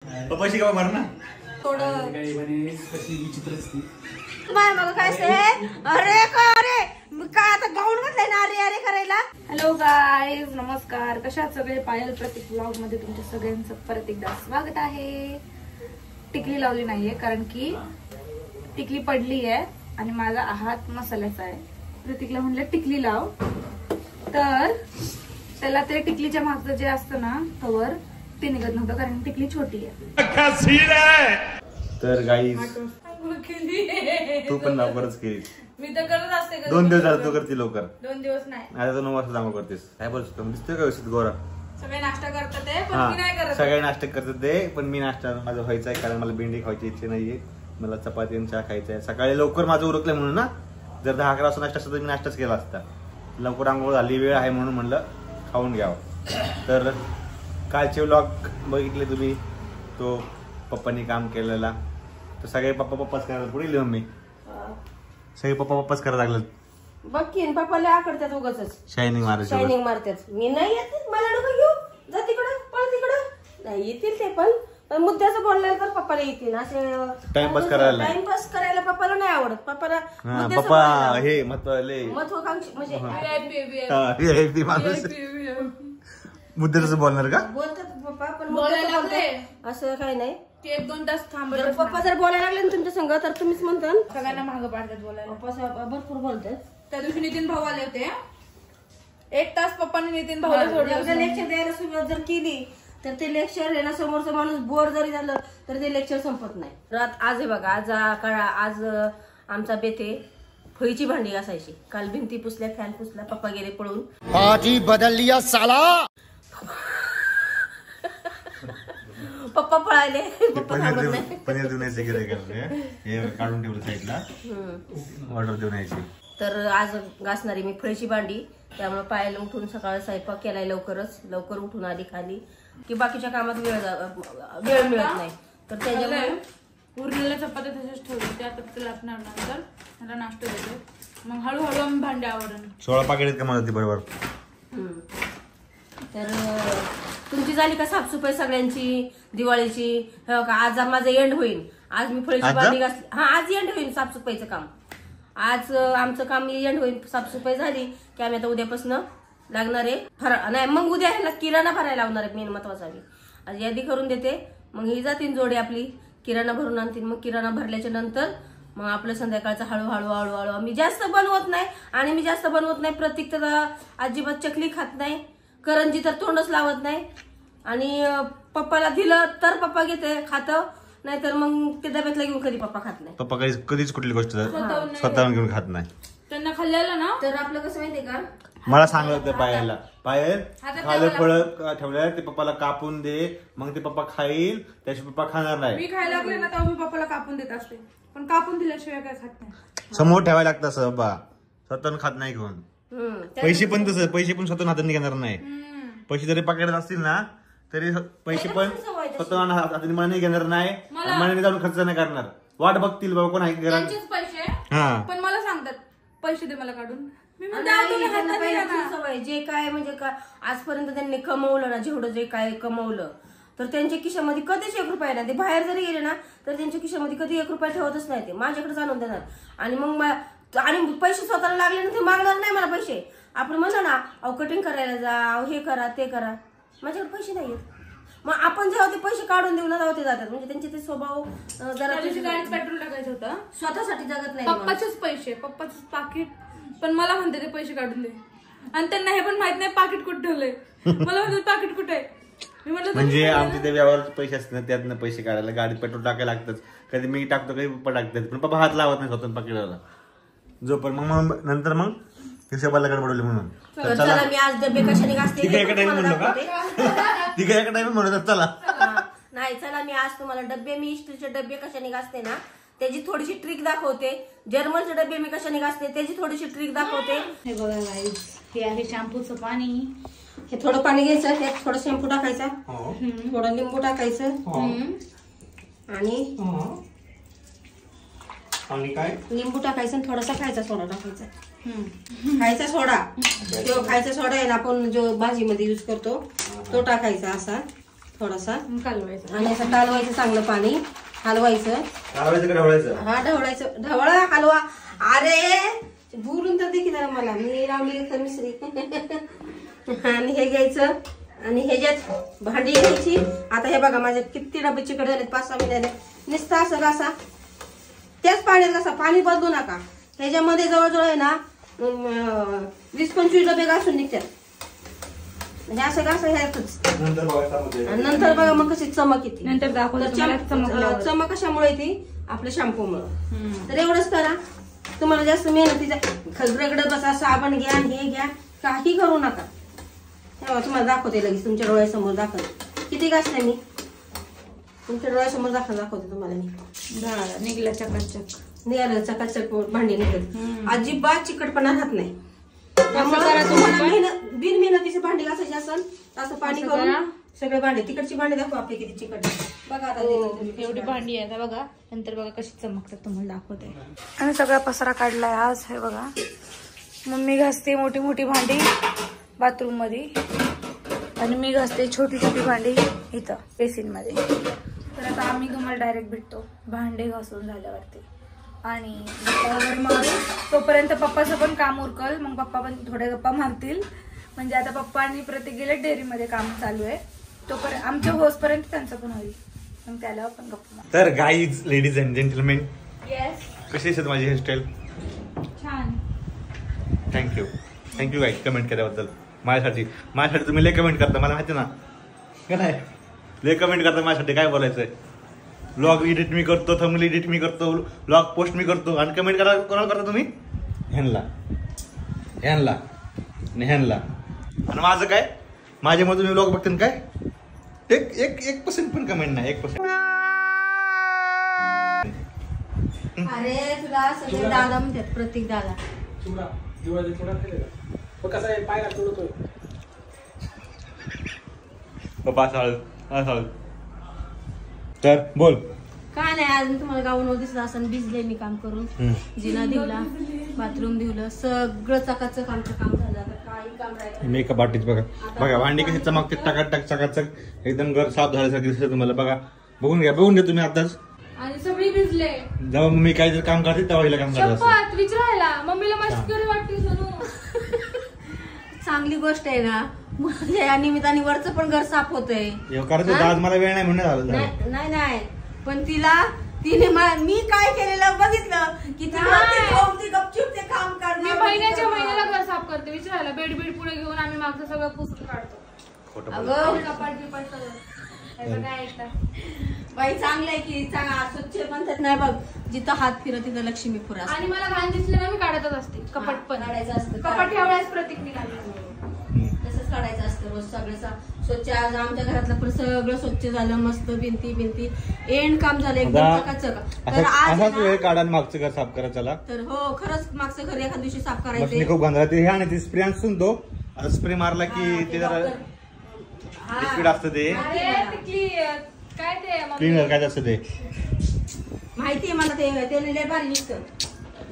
पप्पाशी का मार ना थोडं कशी विचित्र असते बाय मग काय अरे का अरे काय आता गाऊन घातलंय ना अरे अरे करायला. हॅलो गाईज नमस्कार, कशा आहात सगळे. पायल प्रतीक व्लॉग मध्ये तुमच्या सगळ्यांचं परत एकदा स्वागत आहे. टिकली लावली नाहीये कारण की टिकली पडली आहे आणि माझा हात मसाल्याचा आहे. प्रतीकला म्हणलं टिकली लाव, तर त्याला ते टिकलीच्या मागचं जे असतं ना कवर ते निघत नव्हतं कारण टिकली छोटी आहे. तर गाईज तू पण लवकरच केली. मी तर करत असते 2 दिवस झाले तू करते लवकर. 2 दिवस नाही, आता तर 9 वाजता जांभूळ करतेस. काय बोलतो दिसतोय का व्यवस्थित गोरा. सगळे नाश्ता करतात ते पण मी नाही करत. सगळे नाश्ता करतात ते पण मी नाश्ता माझा व्हायचा आहे कारण मला भेंडी खायची इच्छा नाहीये. मला चपाती आणि चहा खायचा आहे. सकाळी लवकर माझं उरकलंय म्हणून ना. जर 10-11 वाजता नाश्ता असता तर मी नाश्ताच केला असता. लवकर आंघोळ झाली, वेळ आहे म्हणून म्हणलं खाऊन घ्यावं. तर कालचे व्लॉग बघितले तुम्ही, तो पप्पांनी काम केलेला. तर सगळे पप्पाच करायला पुढे लिहून मी सगळे पप्पाच करायला लागलं. बघ की पप्पाला आकडतात उगाचच शायनिंग मारतात. मी नाही येत, मला नको घेऊ, जा तिकडं पळ तिकडं. नाही येतील ते पण मुद्द्याचं बोलणार तर पप्पाला येतील. असे टाइमपास करायला पप्पाला नाही आवडत. पप्पाला पप्पा हे महत्वाकांक्षी म्हणजे मुद्द्याचं बोलणार का बोलतात पप्पा, पण बोलायला असं काही नाही. 1-2 तास थांबत. पप्पा जर बोलायला लागले ना तुमच्या संग तर तुम्हीच म्हणता सगळ्यांना महाग पाडतात बोलायला. पप्पा भरपूर बोलतात. त्या दिवशी नितीन भाऊ आले होते. 1 तास पप्पांनी नितीन भाऊला सोडलं. लेक्चर द्यायला सुरुवात जर केली तर ते लेक्चर आहे ना, समोरचा माणूस बोर जरी झालं तर ते लेक्चर संपत नाही. आज आहे बघा, आज आमचा बेते फळीची भांडी घासायची. काल भिंती पुसल्या, फॅन पुसला, पप्पा गेले पळून. आजी बदल लिया साला. पप्पा पळाले. पप्पा पनीर देऊन यायचं हे काढून ठेवलं साईडला, ऑर्डर देऊन यायची. तर आज घासणारी मी फळीची भांडी. त्यामुळे पायाला उठून सकाळी स्वयंपाक केलाय लवकर उठून आली खाली की बाकीच्या कामात वेळ मिळत नाही. तर त्याच्यामुळे उरलेल्या चपात्या तसेच ठेवले. त्या त्याला नंतर मला नाश्ता देतो. मग हळूहळू आम्ही भांडे आवडून 16 पाकिट का मला बरोबर. तर तुमची झाली का साफसफाई सगळ्यांची दिवाळीची. आज माझं एंड होईल. आज मी फळीची भांडी घासली. हा आज एंड होईल साफसफाईचं काम. आज आमचं काम एंड होईल. साफसफाई झाली की आम्ही आता उद्यापासून लागणार आहे नाही, मग उद्या ह्याला किराणा भरायला लावणार आहे. मेन महत्वाचा आज यादी करून देते. मग ही जातील जोडी आपली, किराणा भरून आणतील. मग किराणा भरल्याच्या नंतर मग आपलं संध्याकाळचं हळूहळू आम्ही जास्त बनवत नाही. आणि मी जास्त बनवत नाही. प्रत्येक तर अजिबात चकली खात नाही, करंजी तर तोंडच लावत नाही. आणि पप्पाला दिलं तर पप्पा घेते खातं, नाहीतर मग ते डब्यातला घेऊन कधी पप्पा खात नाही. पप्पा कधीच कुठली गोष्ट स्वतःहून घेऊन खात नाही. त्यांना खाल्लेलं ना. तर आपलं कसं माहितीये का, मला सांगलं होतं पायल खालं फळं ठेवलं ते पप्पाला कापून दे, मग ते पप्पा खाईल, त्याशिवाय पप्पा खाणार नाही. मी खायला लागले ना तेव्हा मी पप्पाला कापून देत असते, पण कापून दिल्याशिवाय काय खात नाही. समोर ठेवायला लागतं असं बा, स्वतःहून खात नाही घेऊन. पैसे पण तसं, पैसे पण स्वतःहून हाताने घेणार नाही. पैसे जरी पकडत असतील ना तरी पैसे पण स्वतः हाताने मनाने घेणार नाही, मनाने जाऊन खर्च नाही करणार. वाट बघतील बाबा कोण आहे घरात पैसे. पण मला सांगतात पैसे दे मला काढून. सवय जे काय म्हणजे आजपर्यंत त्यांनी कमवलं ना, जेवढं जे काय कमवलं तर त्यांच्या खिशामध्ये कधीच 1 रुपया नाही. ते बाहेर जरी गेले ना तर त्यांच्या खिशामध्ये कधी 1 रुपया ठेवतच नाही. ते माझ्याकडे जाणून देणार. आणि मग पैसे स्वतःला लागले ना ते मागणार नाही मला पैसे. आपण म्हणतो ना अहो कटिंग करायला जा, हे करा ते करा, माझ्याकडे पैसे नाहीयेत. मग आपण जेव्हा ते पैसे काढून देऊ ना तेव्हा ते जातात. म्हणजे त्यांचे ते स्वभाव जरा गाडीत पेट्रोल टाकायचं होतं, स्वतःसाठी जगत नाही. पप्पाचेच पैसे, पप्पाच पाकिट. पण मला म्हणते ते पैसे काढून दे. आणि त्यांना हे पण माहित नाही पाकिट कुठे ठेवलंय. मला म्हणतात पाकिट कुठे आहे. मी म्हटलं म्हणजे आमचे ते व्यवहाराचे पैसे असतात त्यातनं पैसे काढायला गाडीत पेट्रोल टाकायला लागतात. कधी मी टाकतो कधी पप्पा टाकतात. पण पप्पा हात लावत नाही स्वतः पाकिटाला जोपर्यंत. मग नंतर मग हिशोबाला गडबडवली म्हणून चला मी आज डबे कशाने घासते एका टाइम म्हणलो का ठीक आहे, एका टाइम म्हणत चला नाही. चला मी आज तुम्हाला डबे, मी इस्त्रीचे डबे कशाने घासते ना त्याची थोडीशी ट्रिक दाखवते. जर्मनचे डबे मी कशाने घासते त्याची थोडीशी ट्रिक दाखवते. हे बघा गाईज, हे आहे शॅम्पूचं पाणी. हे थोडं पाणी घ्यायचं, हे थोडं शॅम्पू टाकायचा, थोडं लिंबू टाकायचं आणि काय लिंबू टाकायचं आणि थोडासा खायचा सोडा टाकायचा. खायचा सोडा, तो खायचा सोडा आहे ना आपण जो भाजीमध्ये यूज करतो तो टाकायचा असा. थोडासा कालवायचं आणि असं कालवायचं चांगलं पाणी हलवायचं. कालवायचं का ढवळायचं? हा ढवळायचं ढवळा हलवा. अरे बोलून तर दे की जरा मला, मी लावली तर मिसरी. आणि हे घ्यायचं आणि ह्याच्यात भांडी घ्यायची. आता हे बघा माझ्या किती डबे चिकट झाले, 5-6 महिन्याने. नुसतं असं घासा, त्याच पाण्यात घासा, पाणी बदलू नका. ह्याच्यामध्ये जवळजवळ आहे ना 20-25 डबे घासून निघतात. म्हणजे असं घासा ह्यातच. नंतर बघा मग कशी चमक येते. नंतर दाखवतो चमक कशामुळे येते? आपल्या शॅम्पूमुळे. तर एवढंच करा. तुम्हाला जास्त मेहनतीचा रगडत बसा, साबण घ्या हे घ्या, काही करू नका. तुम्हाला दाखवते लगेच तुमच्या डोळ्यासमोर दाखवते. किती घासले मी तुमच्या डोळ्यासमोर दाखवते तुम्हाला मी. निघला चकाचक, निघालं चकाचक भांडी निघत. अजिबात चिकटपणा राहत नाही. त्यामुळे तुम्हाला बिनमेहनतीची भांडी घासायची असेल असं पाणी करून सगळे भांडे, तिकडची भांडी दाखवा आपली किती चिकट बघा. आता एवढी भांडी आहे बघा. नंतर बघा कशी चमकतात तुम्हाला दाखवते. आणि सगळा पसारा काढलाय आज. हे बघा मम्मी घासते मोठी मोठी भांडी बाथरूम मध्ये आणि मी घासते छोटी छोटी भांडी इथं बेसिन मध्ये. तर आता आम्ही तुम्हाला डायरेक्ट भेटतो भांडे घासून झाल्यावरती आणि गप्पा वगैरे मारू. तोपर्यंत पप्पाचं पण काम उरकल, मग पप्पा पण थोड्या गप्पा मारतील. म्हणजे आता पप्पा आणि प्रत्येक गेले डेअरीमध्ये काम चालू आहे, तोपर्यंत आमच्या होसपर्यंत त्यांचं पण होईल, मग त्याला पण गप्पा मारू. तर guys, ladies and gentlemen, yes कशी असेल माझी हेअरस्टाईल? छान. थँक्यू गाईज कमेंट केल्याबद्दल. माझ्यासाठी तुम्ही लय कमेंट करता, मला माहिती ना का नाही? लय कमेंट करता माझ्यासाठी. काय बोलायचंय? ब्लॉग एडिट मी करतो, थंबनेल एडिट मी करतो, ब्लॉग पोस्ट मी करतो आणि कमेंट कोणाला करता तुम्ही? ह्यांना आणि माझं काय? माझ्यामुळे तुम्ही ब्लॉग बघता काय? 1% पण कमेंट नाही. 1%. अरे तुला सगळे दादा म्हणतात, प्रत्येक दादा. पप्पा साळ. तर बोल. काय नाही, अजून तुम्हाला गाऊन दिसलं असं. भिजले मी काम करून, जिना दिवला, बाथरूम दिवलं, सगळं चकाचक आमचं काम झालं. आता काही काम राहिलं. मेकअप बाटीच बघा भांडी कशी चमकते, टकाटक चकाचक, एकदम घर साफ झाल्यासारखं दिसतं तुम्हाला. बघा, बघून घ्या तुम्ही आताच. आणि सगळी भिजले. जेव्हा मम्मी काहीतरी काम करते तेव्हा हिला काम करत असते. विचारायला मम्मीला मस्करी वाटते. चांगली गोष्ट आहे ना, म्हणजे या निमित्ताने वरचं पण घर साफ होतंय. करायचं आज मला वेळ नाही म्हणून झालं. नाही पण तिने मी काय केलेलं बघितलं की ती गपचूप ते काम करणार. मी महिन्याला घर साफ करते. विचारायला बेड पुढे घेऊन आम्ही मागचं सगळं पुसून काढतो. अगं कपाट बिपाट सगळं काय बाई चांगलं आहे की स्वच्छ म्हणतात. नाही बघ, जिथं हात फिरत तिथं लक्ष्मी फुरा. आणि मला घाण दिसलं ना मी काढतच असते. कपाट पण काढायचं असतं. कपाट ह्या वेळेस प्रतीक निघालं तसंच काढायचं असतं रोज. सगळं स्वच्छ. आज आमच्या घरातलं पण सगळं स्वच्छ झालं, मस्त. भिंती एंड काम झालं एकदम चकाचक. तर आज वेळ काढा मागचं घर साफ करा. चला तर हो, खरंच मागचं घर एखाद्या दिवशी साफ करायचं. खूप गंधळा हे आणि ते स्प्रे आणून तो आता स्प्रे मारला की ते जरा लिक्विड असतं ते. काय ते क्लीनर काय असतं ते माहितीये मला. ते लय भारी निघतं.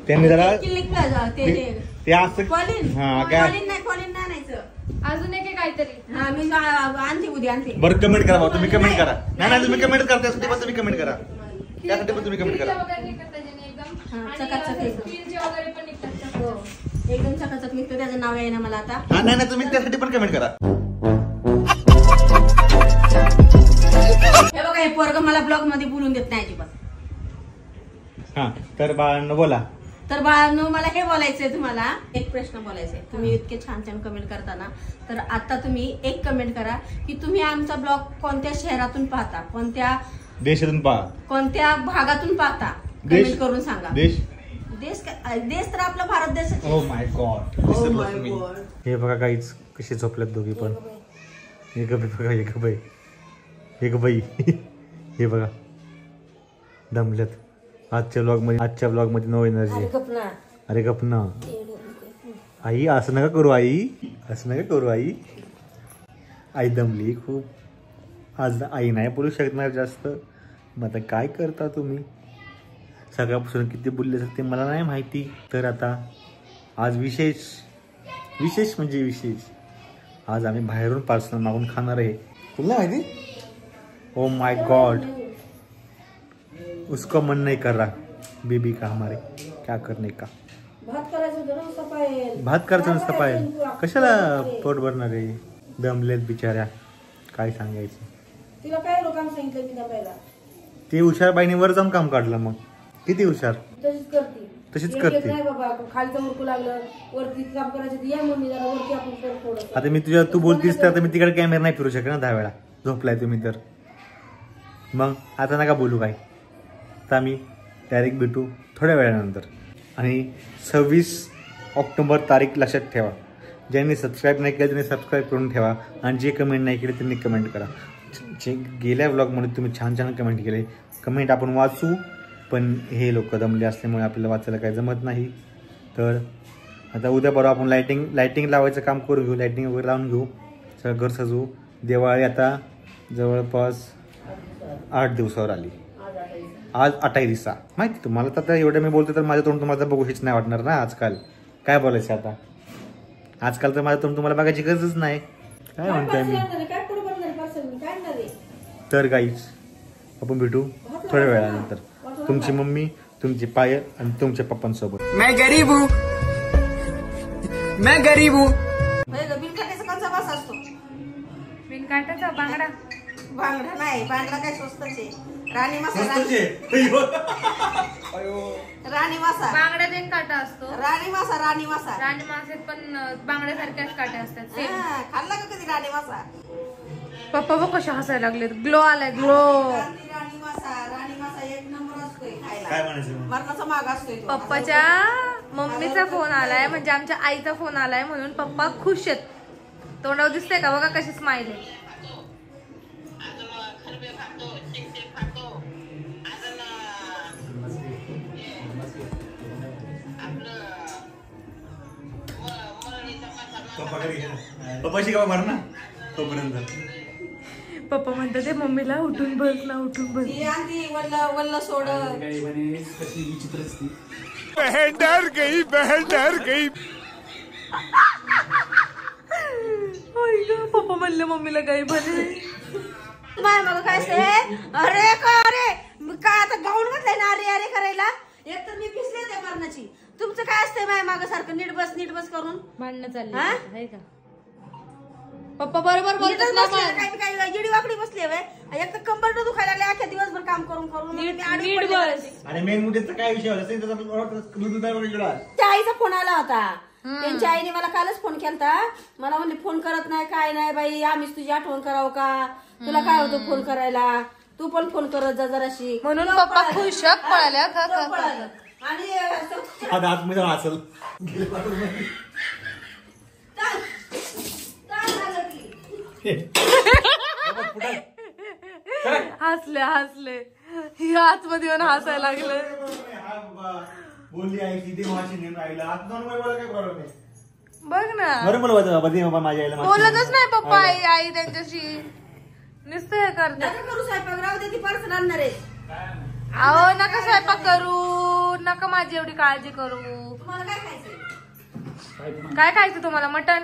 त्यांनी जरा ते असतं. कॉलिन नाही आणायचं. अजून एक काहीतरी. हा, मी आणते उद्या आणते. बरं कमेंट करा. तुम्ही कमेंट करा. नाही तुम्ही कमेंट करा. त्यासाठी पण तुम्ही कमेंट करा. त्यासाठी पण तुम्ही कमेंट करा. चकाचक एकदम चकाचक निघतं. त्याचं नाव आहे ना मला आता. हा नाही तुम्ही त्यासाठी पण कमेंट करा. हे बघा, हे पोरग मला ब्लॉग मध्ये बोलून देत नाही अजिबात. हा, तर बाळांनो बोला. तर बाळांनो, मला हे बोलायचंय तुम्हाला. एक प्रश्न बोलायचाय. तुम्ही इतके छान कमेंट करताना, तर आता तुम्ही एक कमेंट करा की तुम्ही आमचा ब्लॉग कोणत्या शहरातून पाहता, कोणत्या देशातून पाहा, कोणत्या भागातून पाहता, कमेंट करून सांगा. देश तर आपला भारत देश. Oh my God. हे बघा काहीच कशी झोपल्यात दोघी पण. एक बाई हे बघा दमल्यात. आजच्या ब्लॉग मध्ये नो एनर्जी. अरे गपना आई, असं नका करू आई. आई दमली खूप. आज आई नाही बोलू शकणार जास्त. मग आता काय करता तुम्ही? सगळ्यापासून किती बोलले ते मला नाही माहिती. तर आता आज विशेष म्हणजे विशेष. आज आम्ही बाहेरून पार्सल मागून खाणार आहे. तुला माहिती? ओ माय गॉड, उसको मन नहीं कर रहा बेबी का हमारे, क्या करने का. भात करायचं होतं ना नुसतं पाय. भात करायचं नसतं पाय, कशाला पोट भरणार आहे. दमलेत बिचाऱ्या, काय सांगायचं. तिला काय काम सांगितलं मी दबायला. ती हुशार बाईने वर जाऊन काम काढलं. मग किती हुशार, तशीच करते. तशीच करते. नाही बाबा, खालचं मुरकू लागलं वरती काम करायचं तर या मम्मी जरा वरती आपण करू थोडं. आता मी तू बोलतीस तर आता मी तिकडे कॅमेरा नाही फिरू शकत ना 10 वेळा. झोपलाय तुम्ही तर मग आता नका बोलू काय. आता आम्ही डायरेक्ट भेटू थोड्या वेळानंतर. आणि 26 ऑक्टोबर तारीख लक्षात ठेवा. ज्यांनी सबस्क्राईब नाही केलं त्यांनी सबस्क्राईब करून ठेवा. आणि जे कमेंट नाही केले त्यांनी कमेंट करा. जे गेल्या व्लॉगमध्ये तुम्ही छान छान कमेंट केले, कमेंट आपण वाचू. पण हे लोक दमले असल्यामुळे आपल्याला वाचायला काही जमत नाही. तर आता उद्या परवा आपण लायटिंग लावायचं काम करू घेऊ. लायटिंग वगैरे लावून घेऊ, सगळं घर सजवू. दिवाळी आता जवळपास 8 दिवसावर आली. आज 28 दिवसा. माहिती तुम्हाला तर आता एवढं मी बोलतो तर माझ्या तोंड तुम्हाला बघू हेच नाही वाटणार ना. आजकाल काय बोलायचं आता, आजकाल तर माझं तोंड तुम्हाला बघायची गरजच नाही. काय म्हणतोय मी. तर गाईज आपण भेटू थोड्या वेळानंतर. तुमची मम्मी, तुमची पायल आणि तुमच्या पप्पांसोबत. मैं गरीब हूँ. बिनकाट्याचा कंचा बस असतो. बिनकाटाचा बांगडा. बांगडा नाही, बांगडा काय स्वस्तच आहे. राणी मासा, राणी मासा, बांगड्यात एक काटा असतो. राणी मासा, राणी मासा. राणी मासेत पण बांगड्यासारख्याच काटे असतात. खाल्ला का कधी राणी मासा. पप्पा बघ कशा हसायला लागलेत. ग्लो आलाय, ग्लो. राणी मासा एक नंबर असतोय खायला. मरणाचा माग असतोय तो. पप्पाच्या मम्मीचा फोन आलाय, म्हणजे आमच्या आईचा फोन आलाय म्हणून पप्पा खुश आहेत. तोंडावर दिसतंय का बघा कशी स्माइल आहे. पप्पाशी का मार ना तोपर्यंत. पप्पा म्हणतात ते मम्मीला उठून बस ना, उठून बस. वल्ल सोड. बहन डर गई. पप्पा म्हणले मम्मीला काही बने. माय मग काय अरे काय आता गाऊन घातलाय ना अरे अरे करायला. एक तर मी पिसले त्या मरणाची. तुमचं काय असतंय माय माग सारखं नीट बस करून भांडणं चालली आहे का. पप्पा बरोबर बोलतात ना. काय जिडी वाकडी बसली आहे. एक तर कंबर दुखायला लागले अख्या दिवसभर काम करून नीट बस. आणि मेन मुद्द्याचा काय विषय होता, त्या आईचा फोन आला होता. त्यांच्या आईने मला कालच फोन केलता. मला म्हणले फोन करत नाही काय नाही बाई, आम्हीच तुझी आठवण करावं का, तुला काय होतं फोन करायला, तू पण फोन करत जा जराशी. म्हणून पप्पा खुश पळाल्या. आणि आतमध्ये असेल हसले आतमध्ये येऊन हसायला लागले. बोलली आहे की ते माझी नेम राहिला. आता काय प्रॉब्लेम आहे. बघ ना, बरोबर माझ्या आईला बोलतच नाही पप्पा आई त्यांच्याशी. नुसतं हे करते. करू स्वयंपाक राहू दे, ती पार्सल आणणार आहे. अहो नका स्वयंपाक करू, नका माझी एवढी काळजी करू. तुम्हाला काय खायचंय. काय खायचं तुम्हाला. मटण.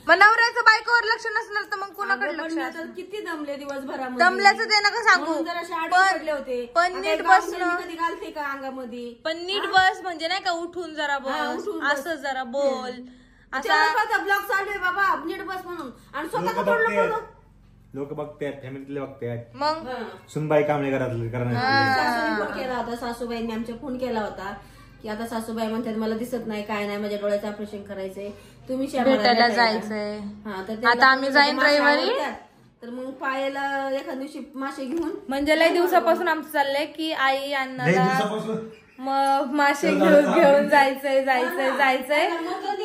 मग नवऱ्याचं बायकोवर लक्ष नसणार तर मग कुणाकडे लक्ष. किती दमले दिवसभरामध्ये. दमल्याचं ते नका सांगू. पडले होते. पण नीट बस ना. कधी घालते का अंगामध्ये. पण नीट बस म्हणजे नाही का उठून जरा बस, असं जरा बोल. असा ब्लॉग चालू आहे बाबा, नीट बस म्हणून. आणि स्वतः लोक बघतात, फॅमिलीतले बघतात. मग सुनबाई काम नाही करणार. सासूने फोन केला होता. सासूबाईंनी आमच्या फोन केला होता की आता सासूबाई म्हणतात मला दिसत नाही काय नाही, माझ्या डोळ्याचं ऑपरेशन करायचंय, तुम्ही भेटायला जायचंय. आता आम्ही जाईन रविवारी. तर मग पायाला एखाद्या दिवशी मासे घेऊन. म्हणजे लय दिवसापासून आमचं चाललंय की आई अण्णाला मग मासे घेऊन जायचंय.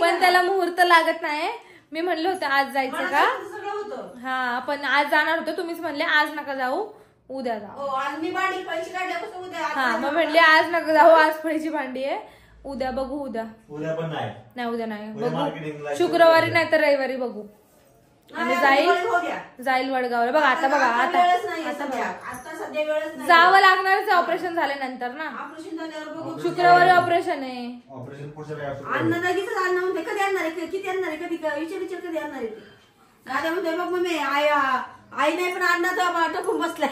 पण त्याला मुहूर्त लागत नाही. मी म्हणले होते आज जायचं का. हा पण आज जाणार होतं. तुम्हीच म्हणले आज नका जाऊ, उद्या जाऊ. हा मग म्हणले आज नका जाऊ, आज फळीची भांडी आहे, उद्या बघू. उद्या पण नाही, उद्या नाही बघू. शुक्रवारी नाही तर रविवारी बघू. आणि जाईल वडगावला. बघा आता जावं लागणारच. ऑपरेशन झाल्यानंतर ना. शुक्रवारी ऑपरेशन आहे. अन्नदागीच अन्न म्हणते. कधी आणणार आहे, किती आणणार आहे, कधी विचार कधी आणणार आहे. दादा म्हणते बघ मम्मी आई नाही पण अण्णा टपून बसलाय.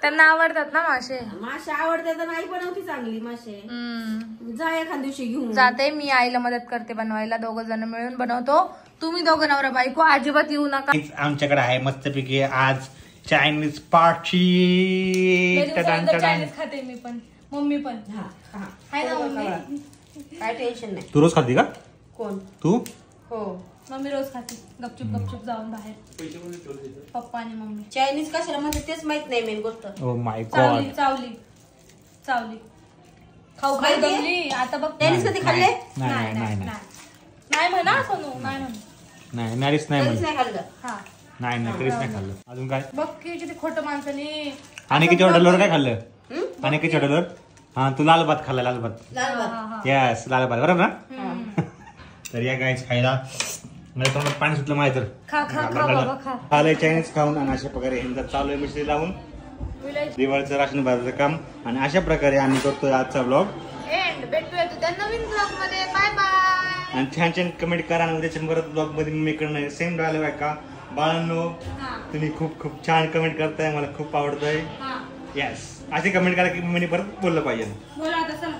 त्यांना आवडतात ना मासे. मासे आवडते तर आई बनवती चांगली मासे. जा एखाद दिवशी घेऊन जाते मी, आईला मदत करते बनवायला, 2 जण मिळून बनवतो. तुम्ही 2 नवरा बायको अजिबात येऊ नका. आमच्याकडे आहे मस्तपैकी आज चायनीज पार्टी. चायनीज खाते मी पण, मम्मी पण आहे ना मम्मी. काय टेन्शन नाही. तू रोज खाती का? कोण? तू? हो मम्मी रोज खाते गपचूप जाऊन बाहेर, पप्पा आणि मम्मी. चायनीज कशाला म्हणते तेच माहित नाही मेन गोष्ट. Oh my चावली God. चावली चावली खाऊ खाऊ दमली आता बघ. चायनीज कधी खाल्ले? नाही नाही नाही नाही म्हणा सोनू, नाही म्हणू. नाही नाहीच नाही कधीच म्हणलं. नाही खाल्लं. हा नाही नाही कधीच नाही खाल्लं. अजून काय? बघ की किती खोटं माणसाने. आणि किती हॉटेलवर काय खाल्लं? आणि किती हॉटेलवर? हा तू लाल भात खाल्ला. लाल भात. लाल भात. यस लाल भात बरोबर ना. तर या गाईच खायला मला तोंडात पाणी सुटलं माहिती तर खा खा खा बाबा खा. आलंय चायनीज खाऊन आणि अशा प्रकारे हिंदा चालू आहे मिश्री लावून दिवाळीचं राशन भरायचं काम. आणि अशा प्रकारे आम्ही करतोय आजचा ब्लॉग. भेटूया तुझ्या नवीन ब्लॉग मध्ये. Bye bye. आणि छान छान कमेंट करा आणि त्याच्या परत ब्लॉग मध्ये मी कडनं सेम डायलॉग आहे का बाळांनो तुम्ही खूप खूप छान कमेंट करताय, मला खूप आवडतंय. येस असे कमेंट करा की मी परत बोललं पाहिजे. बोला आता चला.